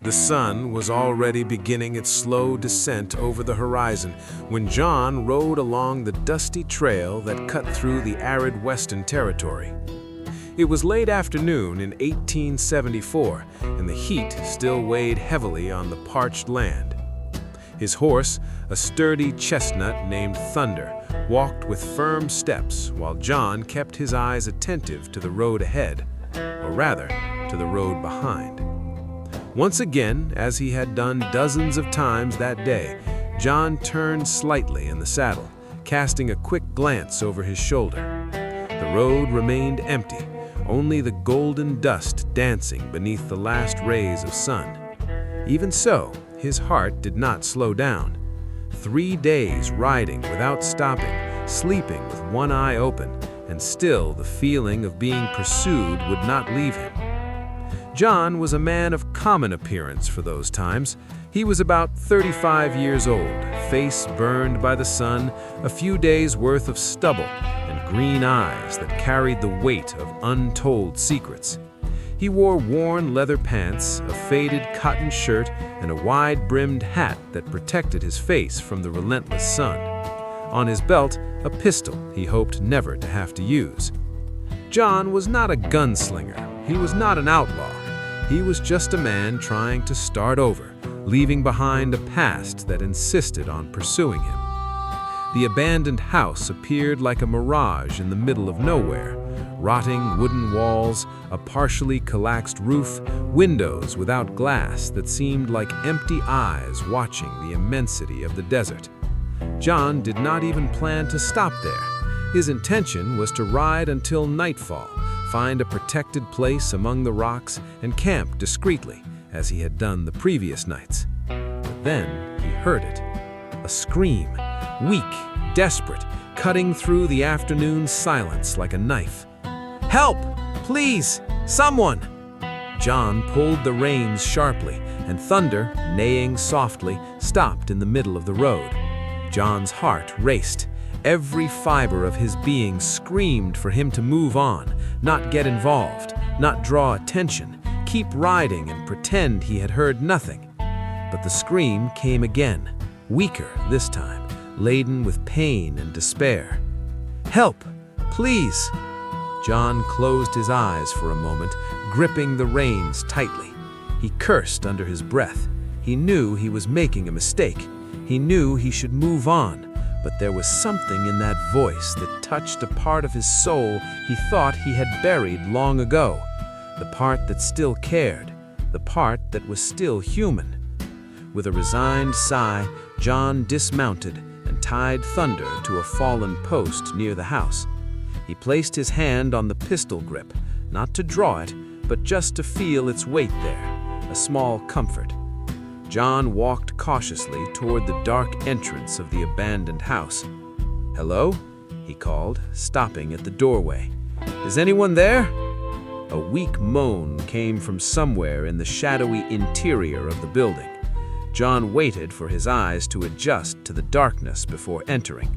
The sun was already beginning its slow descent over the horizon when John rode along the dusty trail that cut through the arid Western Territory. It was late afternoon in 1874, and the heat still weighed heavily on the parched land. His horse, a sturdy chestnut named Thunder, walked with firm steps while John kept his eyes attentive to the road ahead, or rather, to the road behind. Once again, as he had done dozens of times that day, John turned slightly in the saddle, casting a quick glance over his shoulder. The road remained empty, only the golden dust dancing beneath the last rays of sun. Even so, his heart did not slow down. 3 days riding without stopping, sleeping with one eye open, and still the feeling of being pursued would not leave him. John was a man of common appearance for those times. He was about 35 years old, face burned by the sun, a few days' worth of stubble, and green eyes that carried the weight of untold secrets. He wore worn leather pants, a faded cotton shirt, and a wide-brimmed hat that protected his face from the relentless sun. On his belt, a pistol he hoped never to have to use. John was not a gunslinger. He was not an outlaw. He was just a man trying to start over, leaving behind a past that insisted on pursuing him. The abandoned house appeared like a mirage in the middle of nowhere. Rotting wooden walls, a partially collapsed roof, windows without glass that seemed like empty eyes watching the immensity of the desert. John did not even plan to stop there. His intention was to ride until nightfall, find a protected place among the rocks, and camp discreetly, as he had done the previous nights. But then he heard it. A scream, weak, desperate, cutting through the afternoon silence like a knife. "Help! Please! Someone!" John pulled the reins sharply, and Thunder, neighing softly, stopped in the middle of the road. John's heart raced. Every fiber of his being screamed for him to move on, not get involved, not draw attention, keep riding and pretend he had heard nothing. But the scream came again, weaker this time, laden with pain and despair. "Help! Please!" John closed his eyes for a moment, gripping the reins tightly. He cursed under his breath. He knew he was making a mistake. He knew he should move on. But there was something in that voice that touched a part of his soul he thought he had buried long ago. The part that still cared, the part that was still human. With a resigned sigh, John dismounted and tied Thunder to a fallen post near the house. He placed his hand on the pistol grip, not to draw it, but just to feel its weight there, a small comfort. John walked cautiously toward the dark entrance of the abandoned house. "Hello?" he called, stopping at the doorway. "Is anyone there?" A weak moan came from somewhere in the shadowy interior of the building. John waited for his eyes to adjust to the darkness before entering.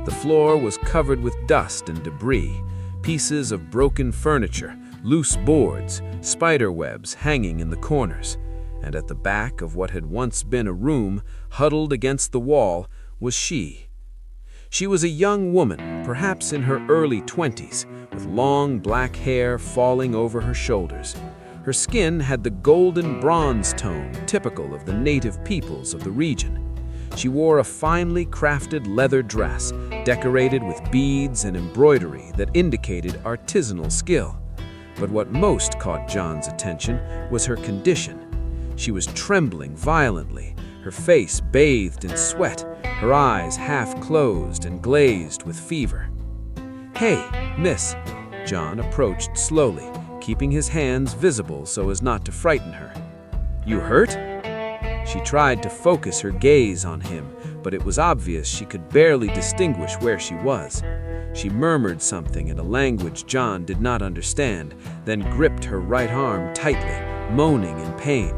The floor was covered with dust and debris, pieces of broken furniture, loose boards, spider webs hanging in the corners. And at the back of what had once been a room, huddled against the wall, was she. She was a young woman, perhaps in her early 20s, with long black hair falling over her shoulders. Her skin had the golden bronze tone typical of the native peoples of the region. She wore a finely crafted leather dress, decorated with beads and embroidery that indicated artisanal skill. But what most caught John's attention was her condition. She was trembling violently, her face bathed in sweat, her eyes half closed and glazed with fever. "Hey, miss," John approached slowly, keeping his hands visible so as not to frighten her. "You hurt?" She tried to focus her gaze on him, but it was obvious she could barely distinguish where she was. She murmured something in a language John did not understand, then gripped her right arm tightly, moaning in pain.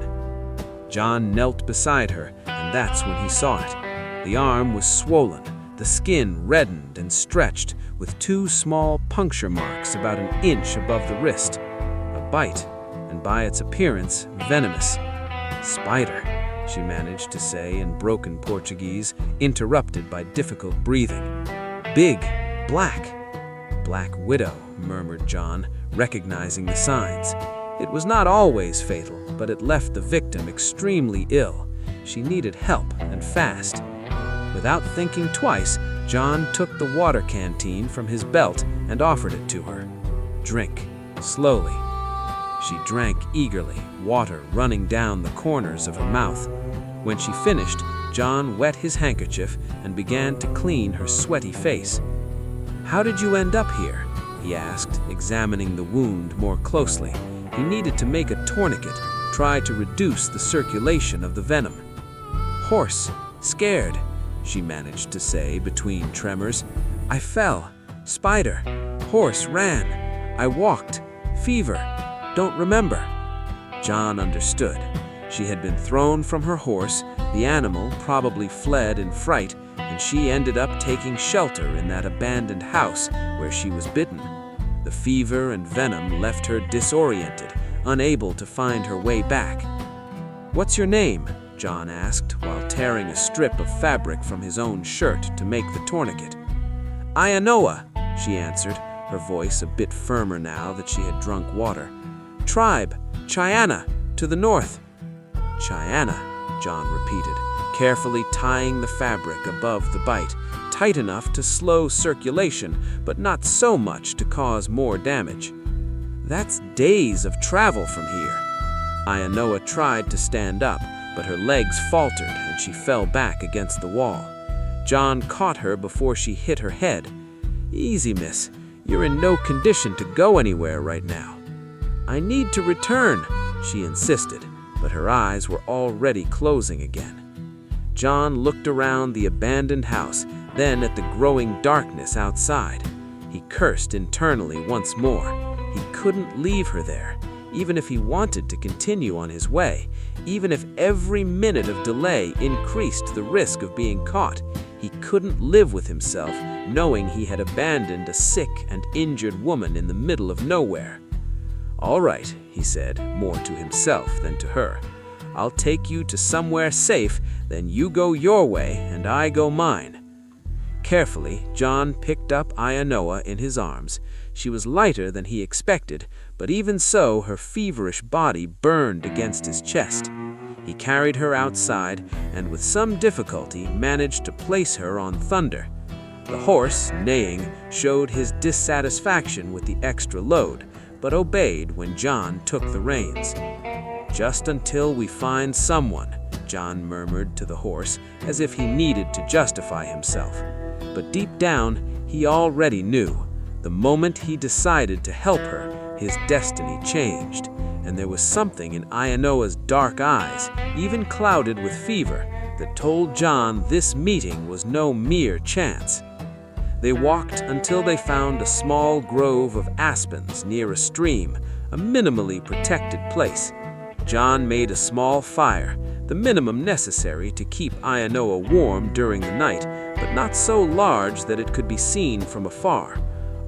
John knelt beside her, and that's when he saw it. The arm was swollen, the skin reddened and stretched, with 2 small puncture marks about an inch above the wrist. A bite, and by its appearance, venomous. "Spider," she managed to say in broken Portuguese, interrupted by difficult breathing. "Big, black." "Black widow," murmured John, recognizing the signs. It was not always fatal, but it left the victim extremely ill. She needed help, and fast. Without thinking twice, John took the water canteen from his belt and offered it to her. "Drink, slowly." She drank eagerly, water running down the corners of her mouth. When she finished, John wet his handkerchief and began to clean her sweaty face. "How did you end up here?" he asked, examining the wound more closely. He needed to make a tourniquet, try to reduce the circulation of the venom. "Horse, scared," she managed to say between tremors. "I fell. Spider. Horse ran. I walked. Fever. Don't remember." John understood. She had been thrown from her horse, the animal probably fled in fright, and she ended up taking shelter in that abandoned house where she was bitten. The fever and venom left her disoriented, unable to find her way back. "What's your name?" John asked, while tearing a strip of fabric from his own shirt to make the tourniquet. "Ianoa," she answered, her voice a bit firmer now that she had drunk water. "Tribe, Chayana, to the north." "Chayana," John repeated, carefully tying the fabric above the bite, tight enough to slow circulation, but not so much to cause more damage. "That's days of travel from here." Ianoa tried to stand up, but her legs faltered and she fell back against the wall. John caught her before she hit her head. "Easy, miss. You're in no condition to go anywhere right now." "I need to return," she insisted, but her eyes were already closing again. John looked around the abandoned house, then at the growing darkness outside. He cursed internally once more. He couldn't leave her there, even if he wanted to continue on his way, even if every minute of delay increased the risk of being caught. He couldn't live with himself, knowing he had abandoned a sick and injured woman in the middle of nowhere. "All right," he said, more to himself than to her. "I'll take you to somewhere safe, then you go your way and I go mine." Carefully, John picked up Ianoa in his arms. She was lighter than he expected, but even so, her feverish body burned against his chest. He carried her outside and with some difficulty managed to place her on Thunder. The horse, neighing, showed his dissatisfaction with the extra load, but obeyed when John took the reins. "Just until we find someone," John murmured to the horse, as if he needed to justify himself. But deep down, he already knew. The moment he decided to help her, his destiny changed, and there was something in Ianoa's dark eyes, even clouded with fever, that told John this meeting was no mere chance. They walked until they found a small grove of aspens near a stream, a minimally protected place. John made a small fire, the minimum necessary to keep Ianoa warm during the night, but not so large that it could be seen from afar.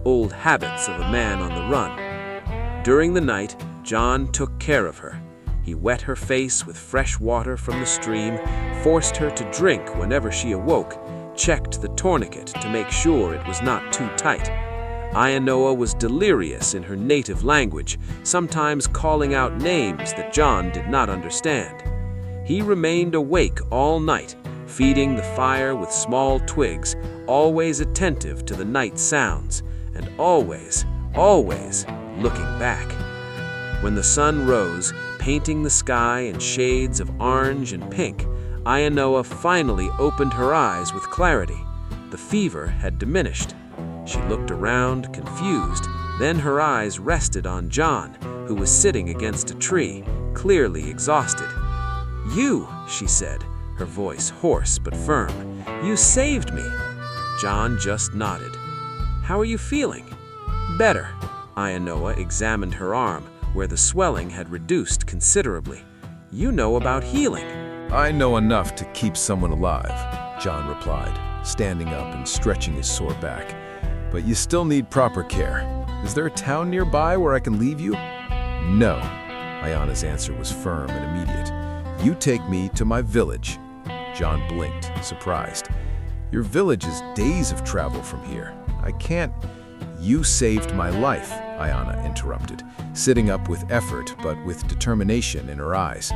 Old habits of a man on the run. During the night, John took care of her. He wet her face with fresh water from the stream, forced her to drink whenever she awoke, checked the tourniquet to make sure it was not too tight. Ianoa was delirious in her native language, sometimes calling out names that John did not understand. He remained awake all night, feeding the fire with small twigs, always attentive to the night sounds, and always looking back. When the sun rose, painting the sky in shades of orange and pink, Ianoa finally opened her eyes with clarity. The fever had diminished. She looked around, confused, then her eyes rested on John, who was sitting against a tree, clearly exhausted. "You," she said, her voice hoarse but firm. "You saved me." John just nodded. "How are you feeling?" "Better." Ianoa examined her arm, where the swelling had reduced considerably. "You know about healing." "I know enough to keep someone alive," John replied, standing up and stretching his sore back. "But you still need proper care. Is there a town nearby where I can leave you?" "No." Ayana's answer was firm and immediate. You take me to my village." John blinked, surprised. "Your village is days of travel from here. I can't—" "You saved my life," Ayana interrupted, sitting up with effort but with determination in her eyes.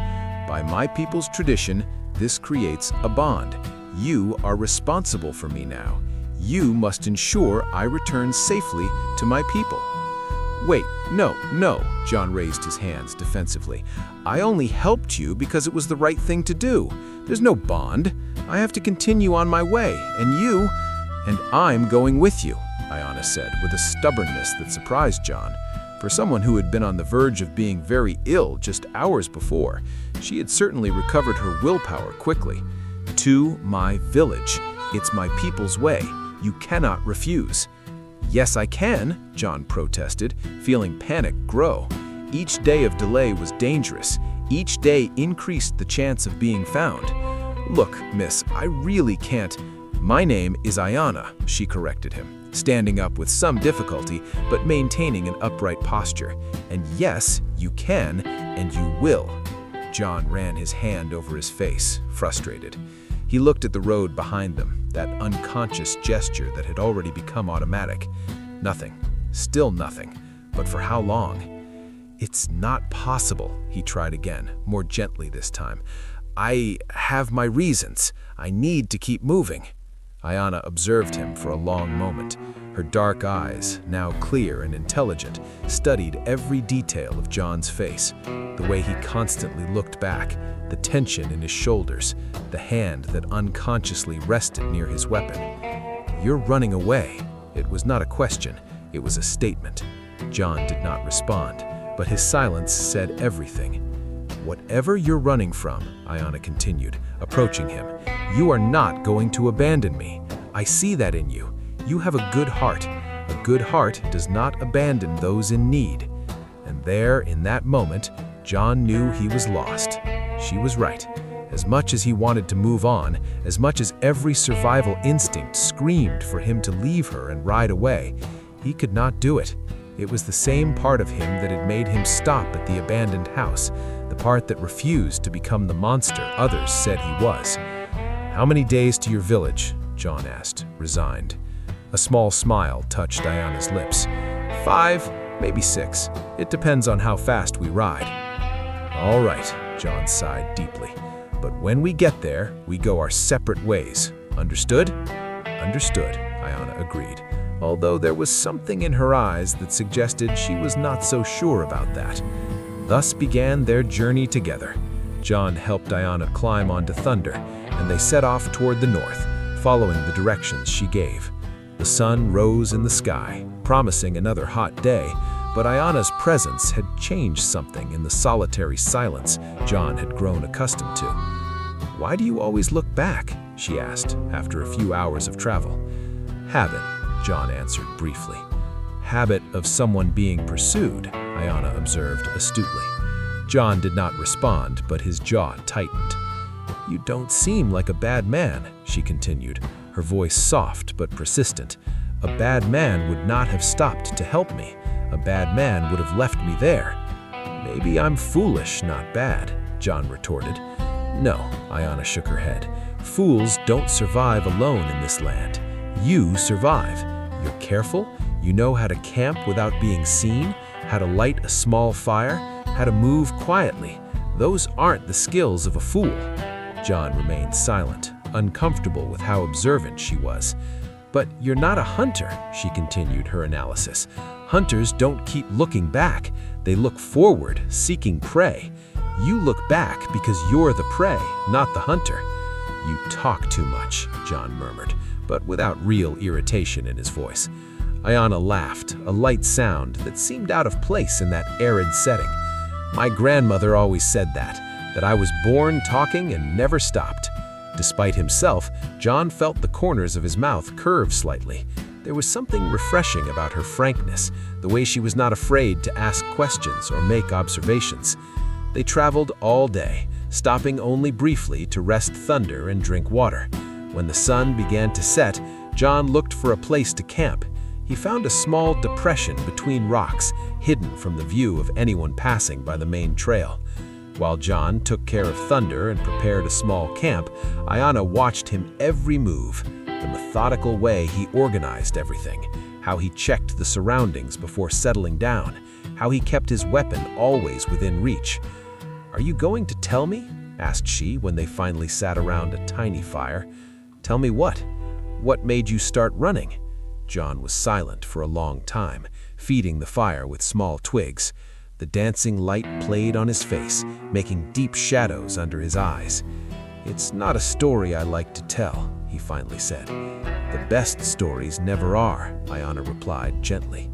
"By my people's tradition, this creates a bond. You are responsible for me now. You must ensure I return safely to my people." "Wait, no, John raised his hands defensively. "I only helped you because it was the right thing to do. There's no bond. I have to continue on my way, and I'm going with you," Ayana said, with a stubbornness that surprised John. For someone who had been on the verge of being very ill just hours before, she had certainly recovered her willpower quickly. "To my village. It's my people's way. You cannot refuse." "Yes, I can," John protested, feeling panic grow. Each day of delay was dangerous. Each day increased the chance of being found. "Look, miss, I really can't—" "My name is Ayana," she corrected him, standing up with some difficulty but maintaining an upright posture. "And yes, you can, and you will." John ran his hand over his face, frustrated. He looked at the road behind them, that unconscious gesture that had already become automatic. Nothing. Still nothing. But for how long? "It's not possible," he tried again, more gently this time. "I have my reasons. I need to keep moving." Ayana observed him for a long moment. Her dark eyes, now clear and intelligent, studied every detail of John's face. The way he constantly looked back, the tension in his shoulders, the hand that unconsciously rested near his weapon. "You're running away." It was not a question, it was a statement. John did not respond, but his silence said everything. "Whatever you're running from," Ayana continued, approaching him, "you are not going to abandon me. I see that in you. You have a good heart. A good heart does not abandon those in need." And there, in that moment, John knew he was lost. She was right. As much as he wanted to move on, as much as every survival instinct screamed for him to leave her and ride away, he could not do it. It was the same part of him that had made him stop at the abandoned house, the part that refused to become the monster others said he was. "How many days to your village?" John asked, resigned. A small smile touched Ayana's lips. 5, maybe 6. It depends on how fast we ride." "All right," John sighed deeply. "But when we get there, we go our separate ways. Understood?" "Understood," Ayana agreed, although there was something in her eyes that suggested she was not so sure about that. Thus began their journey together. John helped Ayana climb onto Thunder, and they set off toward the north, following the directions she gave. The sun rose in the sky, promising another hot day, but Ayana's presence had changed something in the solitary silence John had grown accustomed to. "Why do you always look back?" she asked, after a few hours of travel. "Habit," John answered briefly. "Habit of someone being pursued," Ayana observed astutely. John did not respond, but his jaw tightened. "You don't seem like a bad man," she continued, her voice soft but persistent. "A bad man would not have stopped to help me. A bad man would have left me there." "Maybe I'm foolish, not bad," John retorted. "No," Ayana shook her head. "Fools don't survive alone in this land. You survive. You're careful. You know how to camp without being seen, how to light a small fire, how to move quietly. Those aren't the skills of a fool." John remained silent, uncomfortable with how observant she was. "But you're not a hunter," she continued her analysis. "Hunters don't keep looking back. They look forward, seeking prey. You look back because you're the prey, not the hunter." "You talk too much," John murmured, but without real irritation in his voice. Ayana laughed, a light sound that seemed out of place in that arid setting. "My grandmother always said that I was born talking and never stopped." Despite himself, John felt the corners of his mouth curve slightly. There was something refreshing about her frankness, the way she was not afraid to ask questions or make observations. They traveled all day, stopping only briefly to rest Thunder and drink water. When the sun began to set, John looked for a place to camp. He found a small depression between rocks, hidden from the view of anyone passing by the main trail. While John took care of Thunder and prepared a small camp, Ayana watched him every move, the methodical way he organized everything, how he checked the surroundings before settling down, how he kept his weapon always within reach. "Are you going to tell me?" asked she when they finally sat around a tiny fire. "Tell me what? What made you start running?" John was silent for a long time, feeding the fire with small twigs. The dancing light played on his face, making deep shadows under his eyes. "It's not a story I like to tell," he finally said. "The best stories never are," Ayana replied gently.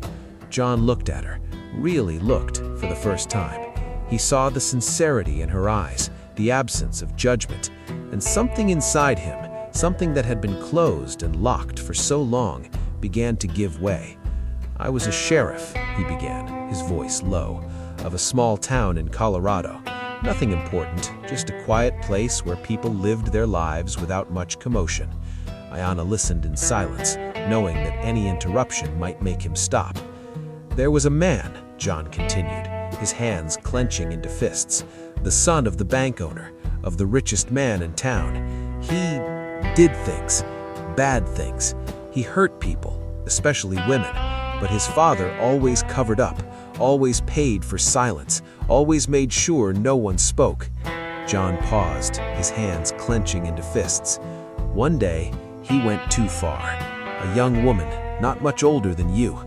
John looked at her, really looked for the first time. He saw the sincerity in her eyes, the absence of judgment, and something inside him, something that had been closed and locked for so long, began to give way. "I was a sheriff," he began, his voice low, "of a small town in Colorado. Nothing important, just a quiet place where people lived their lives without much commotion." Ayana listened in silence, knowing that any interruption might make him stop. "There was a man," John continued, his hands clenching into fists, "the son of the bank owner, of the richest man in town. He did things, bad things. He hurt people, especially women, but his father always covered up, always paid for silence, always made sure no one spoke." John paused, his hands clenching into fists. "One day, he went too far. A young woman, not much older than you.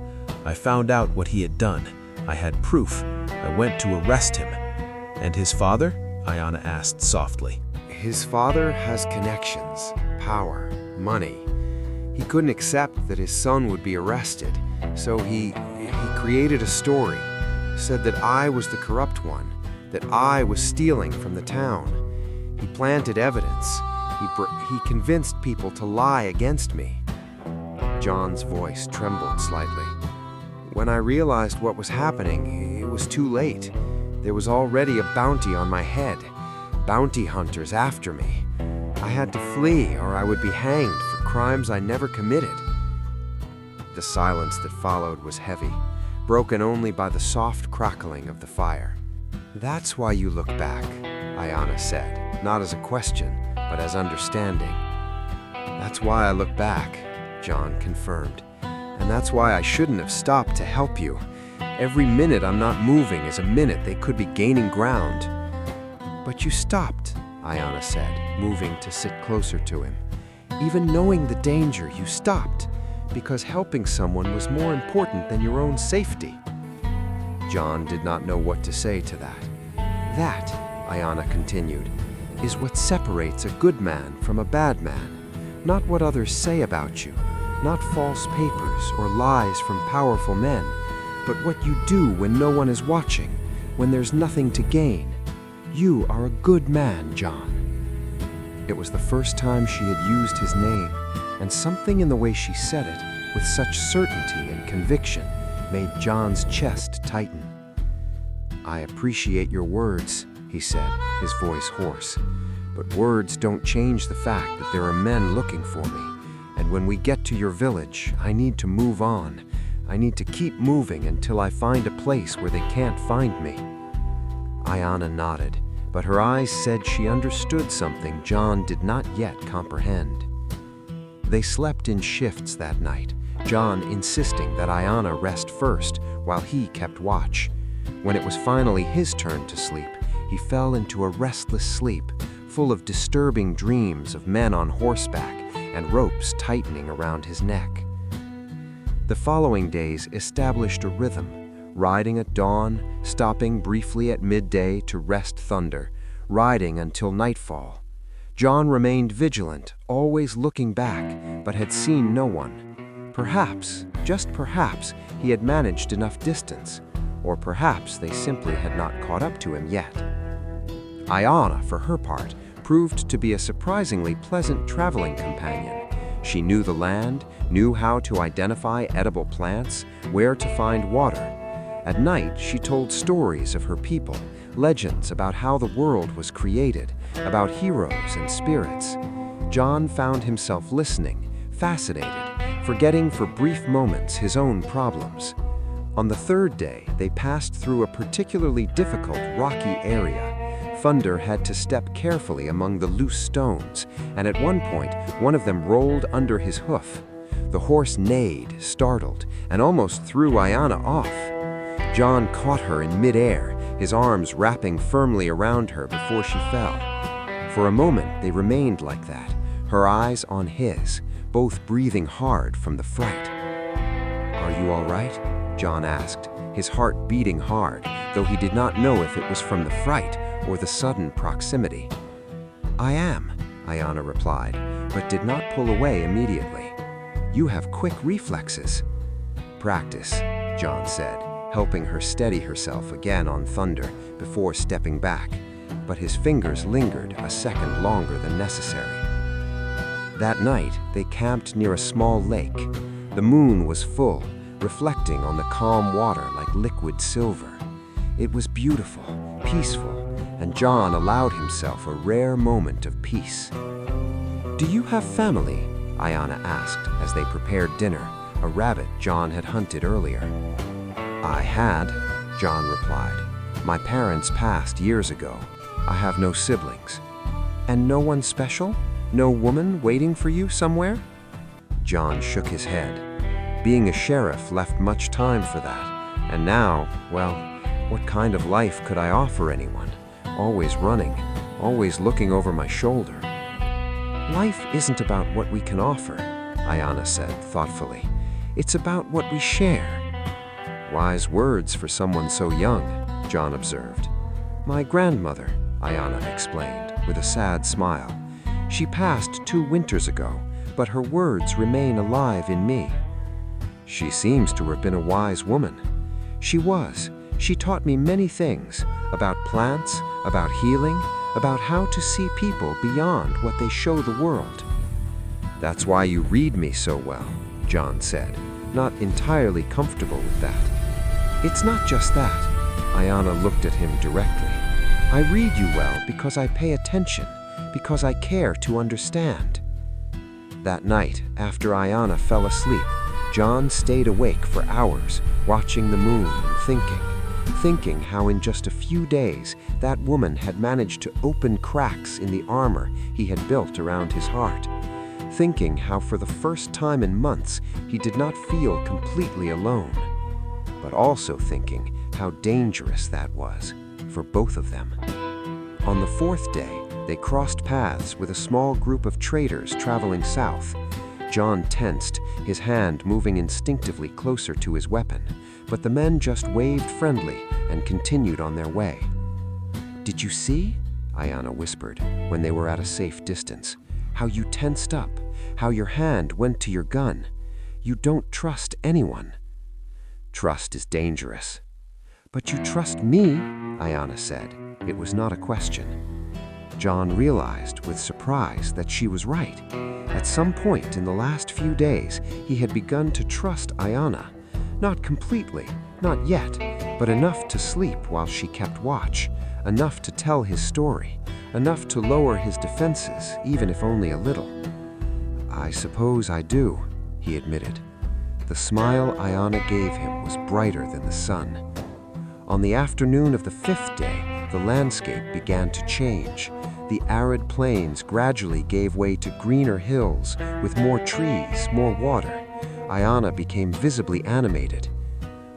I found out what he had done. I had proof. I went to arrest him." "And his father?" Ayana asked softly. "His father has connections, power, money. He couldn't accept that his son would be arrested, so he created a story, said that I was the corrupt one, that I was stealing from the town. He planted evidence. He convinced people to lie against me." John's voice trembled slightly. "When I realized what was happening, it was too late. There was already a bounty on my head, bounty hunters after me. I had to flee or I would be hanged for crimes I never committed." The silence that followed was heavy, broken only by the soft crackling of the fire. "That's why you look back," Ayana said, not as a question, but as understanding. "That's why I look back," John confirmed. "And that's why I shouldn't have stopped to help you. Every minute I'm not moving is a minute they could be gaining ground." "But you stopped," Ayana said, moving to sit closer to him. "Even knowing the danger, you stopped, because helping someone was more important than your own safety." John did not know what to say to that. "That," Ayana continued, "is what separates a good man from a bad man. Not what others say about you, not false papers or lies from powerful men, but what you do when no one is watching, when there's nothing to gain. You are a good man, John." It was the first time she had used his name, and something in the way she said it, with such certainty and conviction, made John's chest tighten. "I appreciate your words," he said, his voice hoarse. "But words don't change the fact that there are men looking for me. And when we get to your village, I need to move on. I need to keep moving until I find a place where they can't find me." Ayana nodded, but her eyes said she understood something John did not yet comprehend. They slept in shifts that night, John insisting that Ayana rest first while he kept watch. When it was finally his turn to sleep, he fell into a restless sleep, full of disturbing dreams of men on horseback and ropes tightening around his neck. The following days established a rhythm, riding at dawn, stopping briefly at midday to rest Thunder, riding until nightfall. John remained vigilant, always looking back, but had seen no one. Perhaps, just perhaps, he had managed enough distance, or perhaps they simply had not caught up to him yet. Ayana, for her part, proved to be a surprisingly pleasant traveling companion. She knew the land, knew how to identify edible plants, where to find water. At night, she told stories of her people, legends about how the world was created, about heroes and spirits. John found himself listening, fascinated, forgetting for brief moments his own problems. On the third day, they passed through a particularly difficult rocky area, Thunder had to step carefully among the loose stones, and at one point, one of them rolled under his hoof. The horse neighed, startled, and almost threw Ayana off. John caught her in midair, his arms wrapping firmly around her before she fell. For a moment, they remained like that, her eyes on his, both breathing hard from the fright. "Are you all right?" John asked, his heart beating hard, though he did not know if it was from the fright or the sudden proximity. "I am," Ayana replied, but did not pull away immediately. "You have quick reflexes." "Practice," John said, helping her steady herself again on Thunder before stepping back, but his fingers lingered a second longer than necessary. That night, they camped near a small lake. The moon was full, reflecting on the calm water like liquid silver. It was beautiful, peaceful, and John allowed himself a rare moment of peace. "Do you have family?" Ayana asked as they prepared dinner, a rabbit John had hunted earlier. "I had," John replied. "My parents passed years ago. I have no siblings." "And no one special? No woman waiting for you somewhere?" John shook his head. Being a sheriff left much time for that, and now, well, what kind of life could I offer anyone? Always running, always looking over my shoulder. "Life isn't about what we can offer," Ayana said thoughtfully. "It's about what we share." "Wise words for someone so young," John observed. "My grandmother," Ayana explained, with a sad smile. "She passed 2 winters ago, but her words remain alive in me." "She seems to have been a wise woman." "She was. She taught me many things, about plants, about healing, about how to see people beyond what they show the world." "That's why you read me so well," John said, not entirely comfortable with that. "It's not just that." Ayana looked at him directly. "I read you well because I pay attention, because I care to understand." That night, after Ayana fell asleep, John stayed awake for hours, watching the moon and thinking how in just a few days that woman had managed to open cracks in the armor he had built around his heart, thinking how for the first time in months he did not feel completely alone, but also thinking how dangerous that was for both of them. On the 4th day, they crossed paths with a small group of traders traveling south. John tensed, his hand moving instinctively closer to his weapon, but the men just waved friendly and continued on their way. "Did you see?" Ayana whispered, when they were at a safe distance. "How you tensed up, how your hand went to your gun. You don't trust anyone." "Trust is dangerous." "But you trust me," Ayana said. It was not a question. John realized with surprise that she was right. At some point in the last few days, he had begun to trust Ayana. Not completely, not yet, but enough to sleep while she kept watch, enough to tell his story, enough to lower his defenses, even if only a little. "I suppose I do," he admitted. The smile Ayana gave him was brighter than the sun. On the afternoon of the 5th day, the landscape began to change. The arid plains gradually gave way to greener hills, with more trees, more water. Ayana became visibly animated.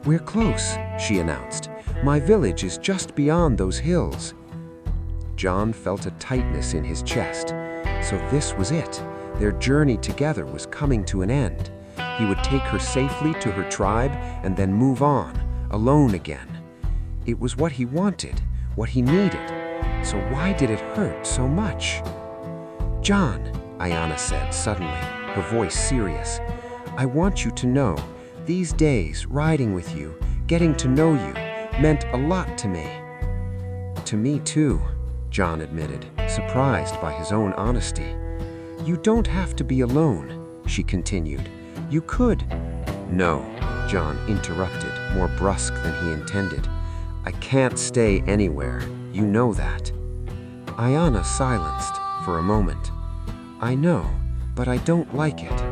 "We're close," she announced. "My village is just beyond those hills." John felt a tightness in his chest. So this was it. Their journey together was coming to an end. He would take her safely to her tribe and then move on, alone again. It was what he wanted, what he needed. So why did it hurt so much? "John," Ayana said suddenly, her voice serious, "I want you to know, these days riding with you, getting to know you, meant a lot to me." "To me too," John admitted, surprised by his own honesty. "You don't have to be alone," she continued. "You could—" "No," John interrupted, more brusque than he intended. "I can't stay anywhere. You know that." Ayana silenced for a moment. "I know, but I don't like it."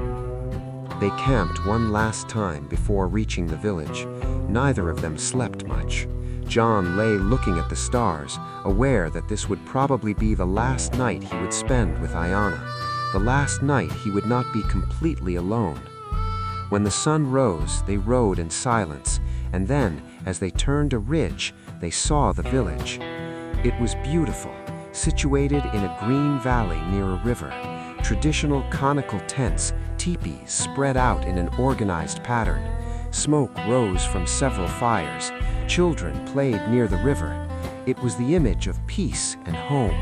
They camped one last time before reaching the village. Neither of them slept much. John lay looking at the stars, aware that this would probably be the last night he would spend with Ayana, the last night he would not be completely alone. When the sun rose, they rode in silence, and then, as they turned a ridge, they saw the village. It was beautiful, situated in a green valley near a river. Traditional conical tents, teepees spread out in an organized pattern. Smoke rose from several fires. Children played near the river. It was the image of peace and home.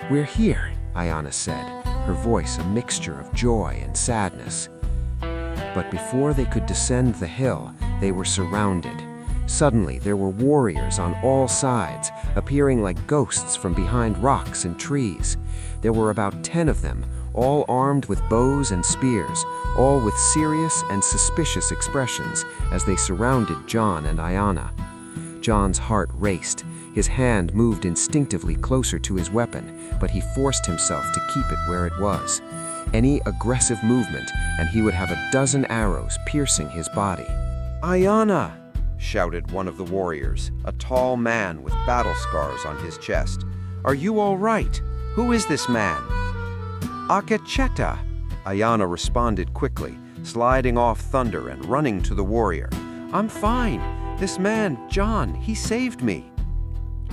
"We're here," Ayana said, her voice a mixture of joy and sadness. But before they could descend the hill, they were surrounded. Suddenly, there were warriors on all sides, appearing like ghosts from behind rocks and trees. There were about 10 of them, all armed with bows and spears, all with serious and suspicious expressions as they surrounded John and Ayana. John's heart raced. His hand moved instinctively closer to his weapon, but he forced himself to keep it where it was. Any aggressive movement, and he would have a dozen arrows piercing his body. "Ayana!" shouted one of the warriors, a tall man with battle scars on his chest. "Are you all right? Who is this man?" "Akecheta!" Ayana responded quickly, sliding off Thunder and running to the warrior. "I'm fine. This man, John, he saved me."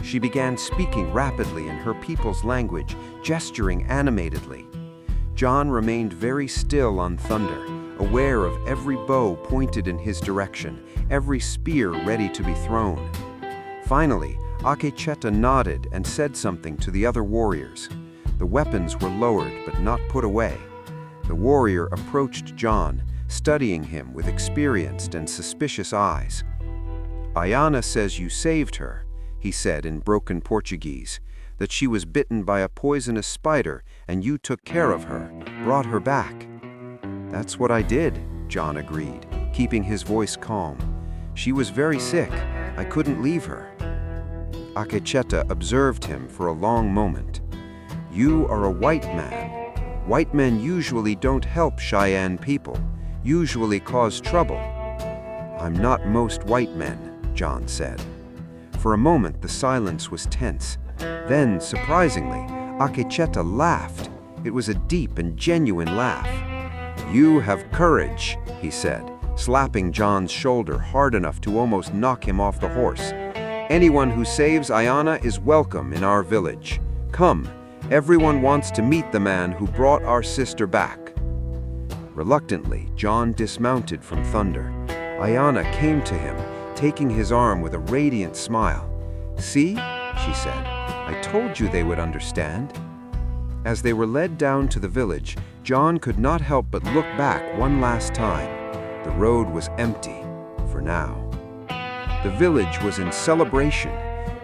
She began speaking rapidly in her people's language, gesturing animatedly. John remained very still on Thunder, aware of every bow pointed in his direction, every spear ready to be thrown. Finally, Akecheta nodded and said something to the other warriors. The weapons were lowered but not put away. The warrior approached John, studying him with experienced and suspicious eyes. "Ayana says you saved her," he said in broken Portuguese, "that she was bitten by a poisonous spider and you took care of her, brought her back." "That's what I did," John agreed, keeping his voice calm. "She was very sick. I couldn't leave her." Akecheta observed him for a long moment. "You are a white man. White men usually don't help Cheyenne people, usually cause trouble." "I'm not most white men," John said. For a moment, the silence was tense. Then, surprisingly, Akecheta laughed. It was a deep and genuine laugh. "You have courage," he said, slapping John's shoulder hard enough to almost knock him off the horse. "Anyone who saves Ayana is welcome in our village. Come, everyone wants to meet the man who brought our sister back." Reluctantly, John dismounted from Thunder. Ayana came to him, taking his arm with a radiant smile. "See," she said, "I told you they would understand." As they were led down to the village, John could not help but look back one last time. The road was empty, for now. The village was in celebration.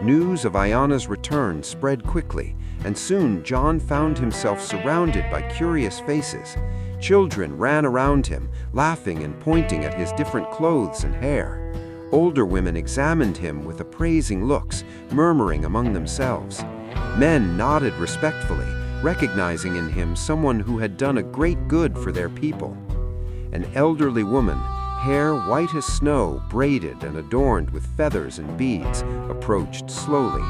News of Ayana's return spread quickly, and soon John found himself surrounded by curious faces. Children ran around him, laughing and pointing at his different clothes and hair. Older women examined him with appraising looks, murmuring among themselves. Men nodded respectfully, recognizing in him someone who had done a great good for their people. An elderly woman, hair white as snow, braided and adorned with feathers and beads, approached slowly.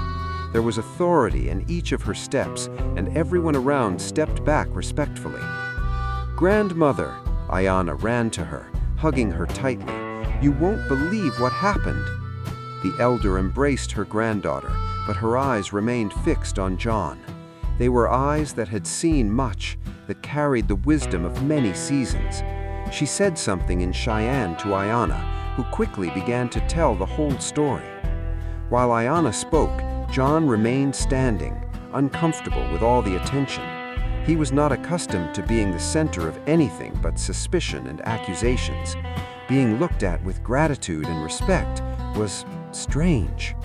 There was authority in each of her steps, and everyone around stepped back respectfully. "Grandmother," Ayana ran to her, hugging her tightly. "You won't believe what happened." The elder embraced her granddaughter, but her eyes remained fixed on John. They were eyes that had seen much, that carried the wisdom of many seasons. She said something in Cheyenne to Ayana, who quickly began to tell the whole story. While Ayana spoke, John remained standing, uncomfortable with all the attention. He was not accustomed to being the center of anything but suspicion and accusations. Being looked at with gratitude and respect was strange.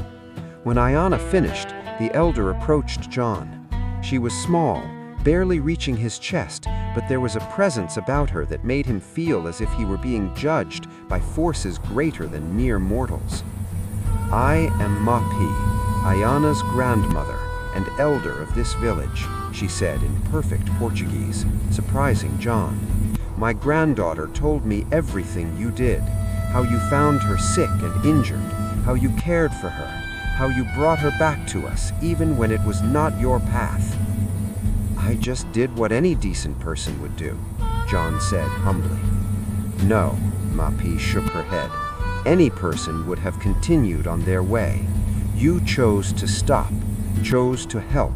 When Ayana finished, the elder approached John. She was small, barely reaching his chest, but there was a presence about her that made him feel as if he were being judged by forces greater than mere mortals. "I am Mapi, Ayana's grandmother and elder of this village," she said in perfect Portuguese, surprising John. "My granddaughter told me everything you did, how you found her sick and injured, how you cared for her, how you brought her back to us, even when it was not your path." "I just did what any decent person would do," John said humbly. "No," Mapi shook her head. "Any person would have continued on their way. You chose to stop, chose to help,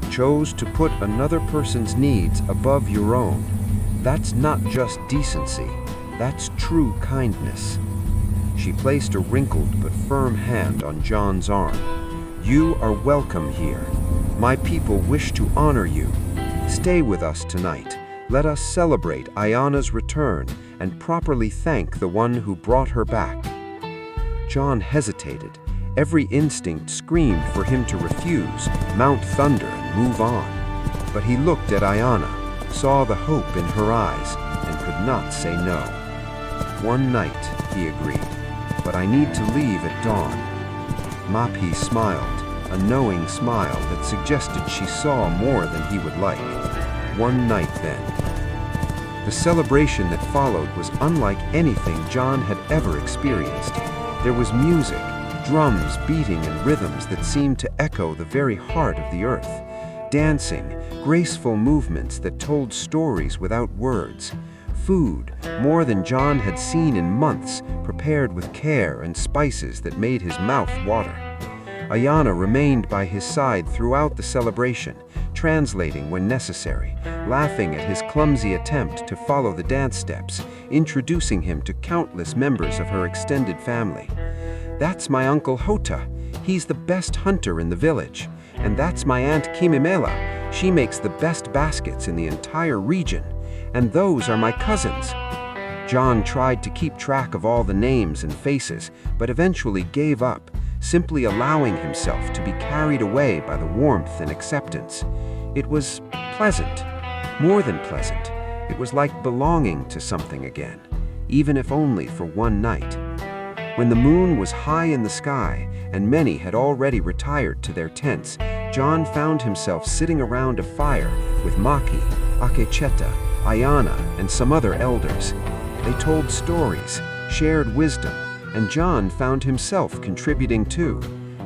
chose to put another person's needs above your own. That's not just decency, that's true kindness." She placed a wrinkled but firm hand on John's arm. "You are welcome here. My people wish to honor you. Stay with us tonight. Let us celebrate Ayana's return and properly thank the one who brought her back." John hesitated. Every instinct screamed for him to refuse, mount thunder, and move on. But he looked at Ayana, saw the hope in her eyes, and could not say no. "One night," he agreed, "but I need to leave at dawn." Mapi smiled, a knowing smile that suggested she saw more than he would like. One night, then. The celebration that followed was unlike anything John had ever experienced. There was music, drums beating in rhythms that seemed to echo the very heart of the earth. Dancing, graceful movements that told stories without words. Food, more than John had seen in months, prepared with care and spices that made his mouth water. Ayana remained by his side throughout the celebration, translating when necessary, laughing at his clumsy attempt to follow the dance steps, introducing him to countless members of her extended family. "That's my Uncle Hota. He's the best hunter in the village. And that's my Aunt Kimimela. She makes the best baskets in the entire region. And those are my cousins." John tried to keep track of all the names and faces, but eventually gave up, simply allowing himself to be carried away by the warmth and acceptance. It was pleasant, more than pleasant. It was like belonging to something again, even if only for one night. When the moon was high in the sky, and many had already retired to their tents, John found himself sitting around a fire with Maki, Akecheta, Ayana, and some other elders. They told stories, shared wisdom, and John found himself contributing too,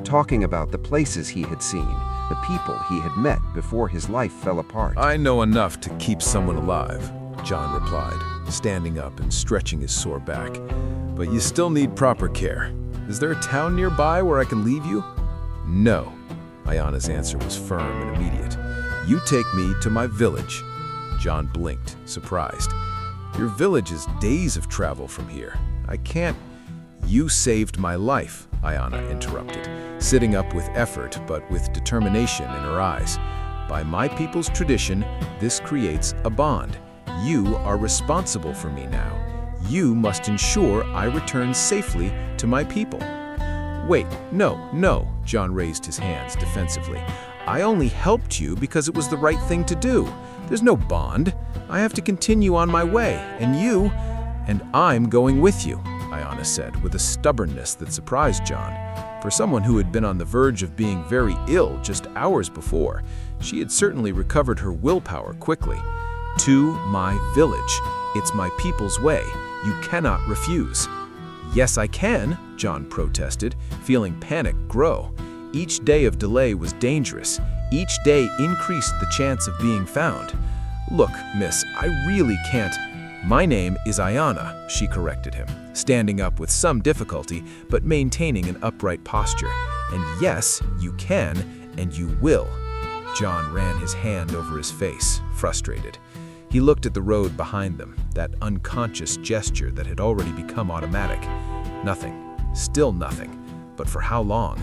talking about the places he had seen, the people he had met before his life fell apart. "I know enough to keep someone alive," John replied, standing up and stretching his sore back. "But you still need proper care. Is there a town nearby where I can leave you?" "No." Ayana's answer was firm and immediate. "You take me to my village." John blinked, surprised. "Your village is days of travel from here. I can't—" "You saved my life," Ayana interrupted, sitting up with effort but with determination in her eyes. "By my people's tradition, this creates a bond. You are responsible for me now. You must ensure I return safely to my people." "Wait, no," John raised his hands defensively. "I only helped you because it was the right thing to do. There's no bond. I have to continue on my way, and I'm going with you," Ayana said, with a stubbornness that surprised John. For someone who had been on the verge of being very ill just hours before, she had certainly recovered her willpower quickly. "To my village. It's my people's way. You cannot refuse." "Yes, I can," John protested, feeling panic grow. Each day of delay was dangerous. Each day increased the chance of being found. "Look, miss, I really can't—" "My name is Ayana," she corrected him, standing up with some difficulty but maintaining an upright posture. "And yes, you can, and you will." John ran his hand over his face, frustrated. He looked at the road behind them, that unconscious gesture that had already become automatic. Nothing. Still nothing. But for how long?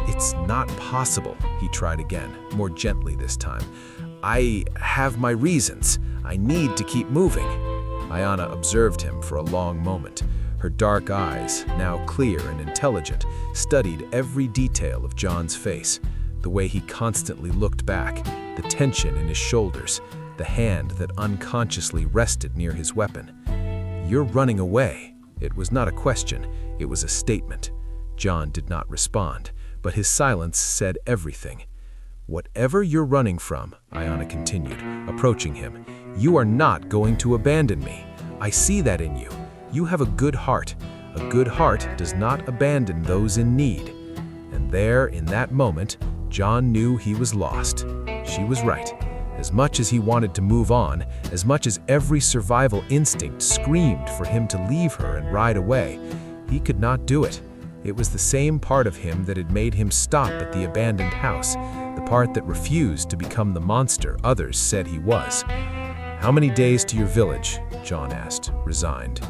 "It's not possible," he tried again, more gently this time. "I have my reasons. I need to keep moving." Ayana observed him for a long moment. Her dark eyes, now clear and intelligent, studied every detail of John's face. The way he constantly looked back, the tension in his shoulders, the hand that unconsciously rested near his weapon. "You're running away." It was not a question, it was a statement. John did not respond, but his silence said everything. "Whatever you're running from," Ayana continued, approaching him, "you are not going to abandon me. I see that in you. You have a good heart, A good heart does not abandon those in need. And there, in that moment, John knew he was lost. She was right. As much as he wanted to move on, as much as every survival instinct screamed for him to leave her and ride away, he could not do it. It was the same part of him that had made him stop at the abandoned house, the part that refused to become the monster others said he was. "How many days to your village?" John asked, resigned.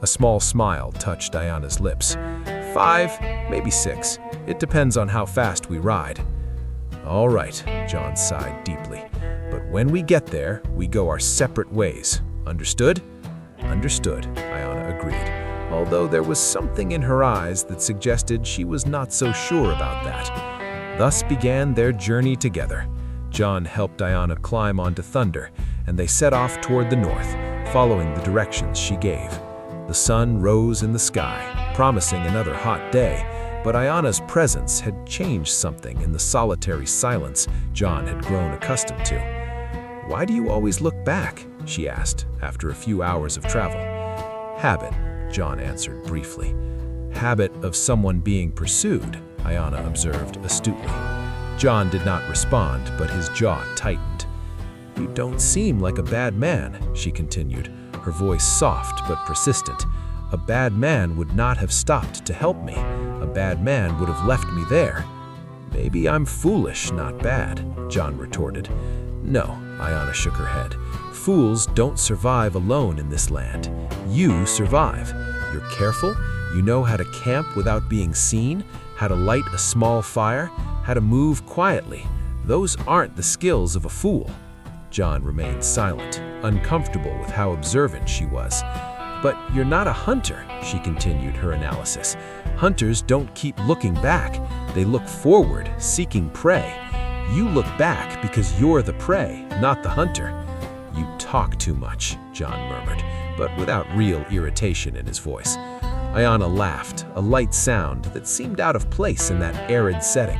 A small smile touched Diana's lips. 5, maybe 6. It depends on how fast we ride." "All right," John sighed deeply. "But when we get there, we go our separate ways. Understood?" "Understood," Iana agreed, although there was something in her eyes that suggested she was not so sure about that. Thus began their journey together. John helped Diana climb onto Thunder, and they set off toward the north, following the directions she gave. The sun rose in the sky, promising another hot day, but Iana's presence had changed something in the solitary silence John had grown accustomed to. "Why do you always look back?" she asked, after a few hours of travel. "Habit," John answered briefly. "Habit of someone being pursued," Iana observed astutely. John did not respond, but his jaw tightened. "You don't seem like a bad man," she continued, her voice soft but persistent. "A bad man would not have stopped to help me. A bad man would have left me there." "Maybe I'm foolish, not bad," John retorted. "No," Iana shook her head. "Fools don't survive alone in this land. You survive. You're careful, you know how to camp without being seen, how to light a small fire, how to move quietly. Those aren't the skills of a fool." John remained silent, uncomfortable with how observant she was. "But you're not a hunter," she continued her analysis. "Hunters don't keep looking back. They look forward, seeking prey. You look back because you're the prey, not the hunter." "You talk too much," John murmured, but without real irritation in his voice. Iana laughed, a light sound that seemed out of place in that arid setting.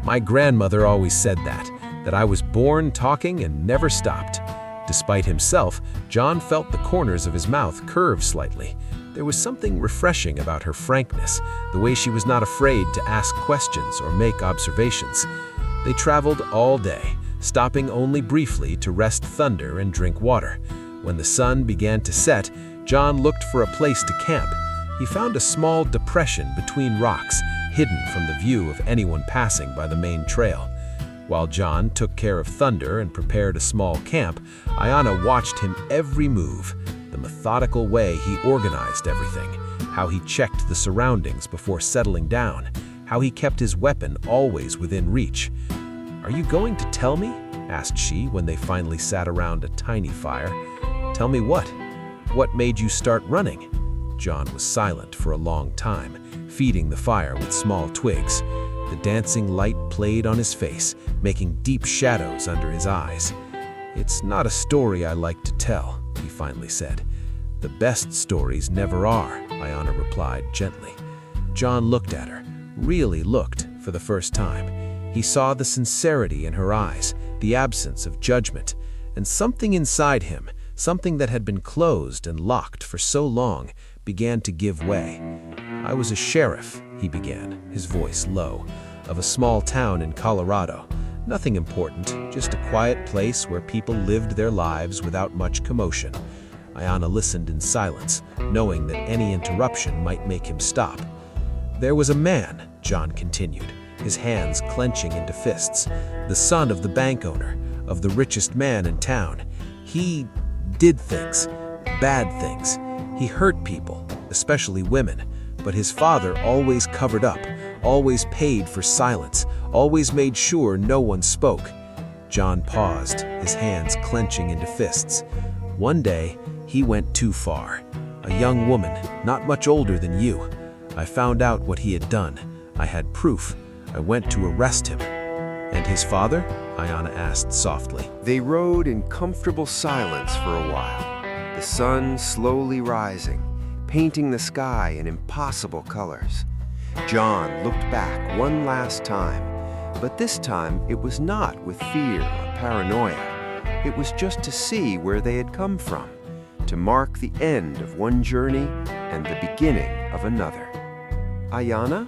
"My grandmother always said that I was born talking and never stopped." Despite himself, John felt the corners of his mouth curve slightly. There was something refreshing about her frankness, the way she was not afraid to ask questions or make observations. They traveled all day, stopping only briefly to rest Thunder and drink water. When the sun began to set, John looked for a place to camp. He found a small depression between rocks, hidden from the view of anyone passing by the main trail. While John took care of Thunder and prepared a small camp, Iana watched him every move, the methodical way he organized everything, how he checked the surroundings before settling down, how he kept his weapon always within reach. "Are you going to tell me?" asked she when they finally sat around a tiny fire. "Tell me what? What made you start running?" John was silent for a long time, feeding the fire with small twigs. The dancing light played on his face, making deep shadows under his eyes. "It's not a story I like to tell," he finally said. "The best stories never are," Iana replied gently. John looked at her, really looked for the first time. He saw the sincerity in her eyes, the absence of judgment, and something inside him, something that had been closed and locked for so long, began to give way. "I was a sheriff," he began, his voice low, "of a small town in Colorado. Nothing important, just a quiet place where people lived their lives without much commotion." Iana listened in silence, knowing that any interruption might make him stop. "There was a man," John continued, his hands clenching into fists, "the son of the bank owner, of the richest man in town. He did things, bad things. He hurt people, especially women, but his father always covered up, always paid for silence, always made sure no one spoke." John paused, his hands clenching into fists. "One day, he went too far. A young woman, not much older than you. I found out what he had done. I had proof. I went to arrest him." "And his father?" Iana asked softly. They rode in comfortable silence for a while, the sun slowly rising, painting the sky in impossible colors. John looked back one last time, but this time it was not with fear or paranoia. It was just to see where they had come from, to mark the end of one journey and the beginning of another. "Ayana?"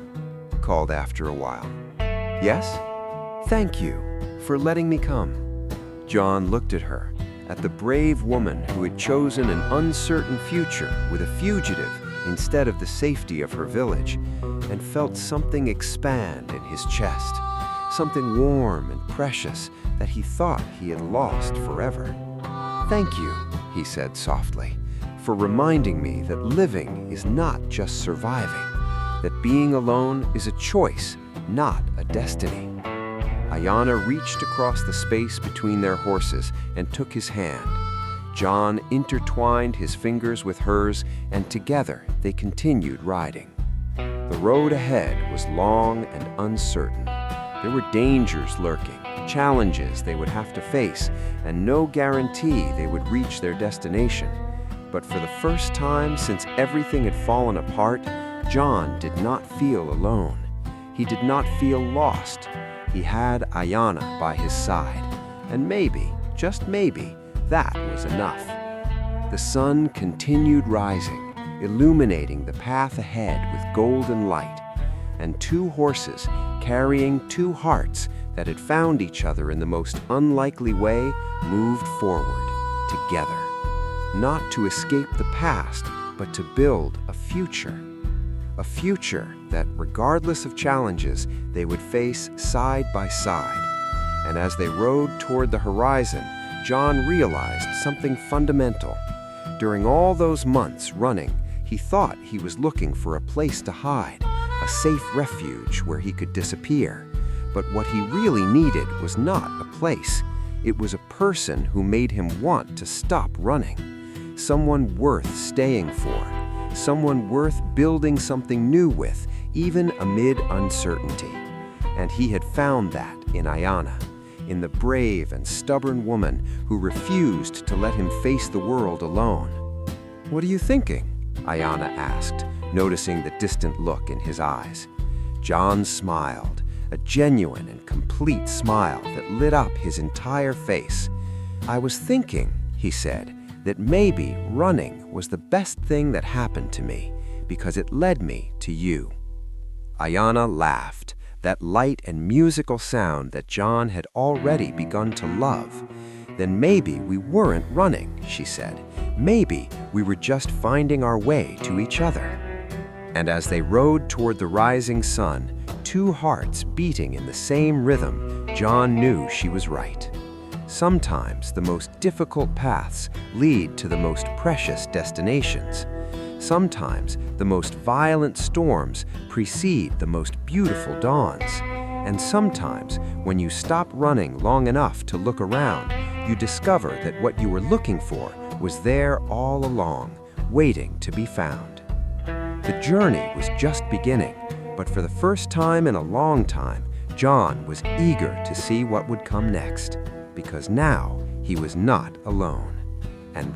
called after a while. "Yes? Thank you for letting me come." John looked at her, at the brave woman who had chosen an uncertain future with a fugitive instead of the safety of her village, and felt something expand in his chest, something warm and precious that he thought he had lost forever. "Thank you," he said softly, "for reminding me that living is not just surviving, that being alone is a choice, not a destiny." Ayana reached across the space between their horses and took his hand. John intertwined his fingers with hers, and together they continued riding. The road ahead was long and uncertain. There were dangers lurking, challenges they would have to face, and no guarantee they would reach their destination. But for the first time since everything had fallen apart, John did not feel alone. He did not feel lost. He had Ayana by his side, and maybe, just maybe, that was enough. The sun continued rising, illuminating the path ahead with golden light, and two horses carrying two hearts that had found each other in the most unlikely way moved forward, together, not to escape the past, but to build a future. A future that, regardless of challenges, they would face side by side. And as they rode toward the horizon, John realized something fundamental. During all those months running, he thought he was looking for a place to hide, a safe refuge where he could disappear. But what he really needed was not a place. It was a person who made him want to stop running. Someone worth staying for. Someone worth building something new with, even amid uncertainty. And he had found that in Ayana, in the brave and stubborn woman who refused to let him face the world alone. "What are you thinking?" Ayana asked, noticing the distant look in his eyes. John smiled, a genuine and complete smile that lit up his entire face. "I was thinking," he said, "that maybe running was the best thing that happened to me, because it led me to you." Ayana laughed, that light and musical sound that John had already begun to love. "Then maybe we weren't running," she said. "Maybe we were just finding our way to each other." And as they rode toward the rising sun, two hearts beating in the same rhythm, John knew she was right. Sometimes the most difficult paths lead to the most precious destinations. Sometimes the most violent storms precede the most beautiful dawns. And sometimes, when you stop running long enough to look around, you discover that what you were looking for was there all along, waiting to be found. The journey was just beginning, but for the first time in a long time, John was eager to see what would come next, because now he was not alone. And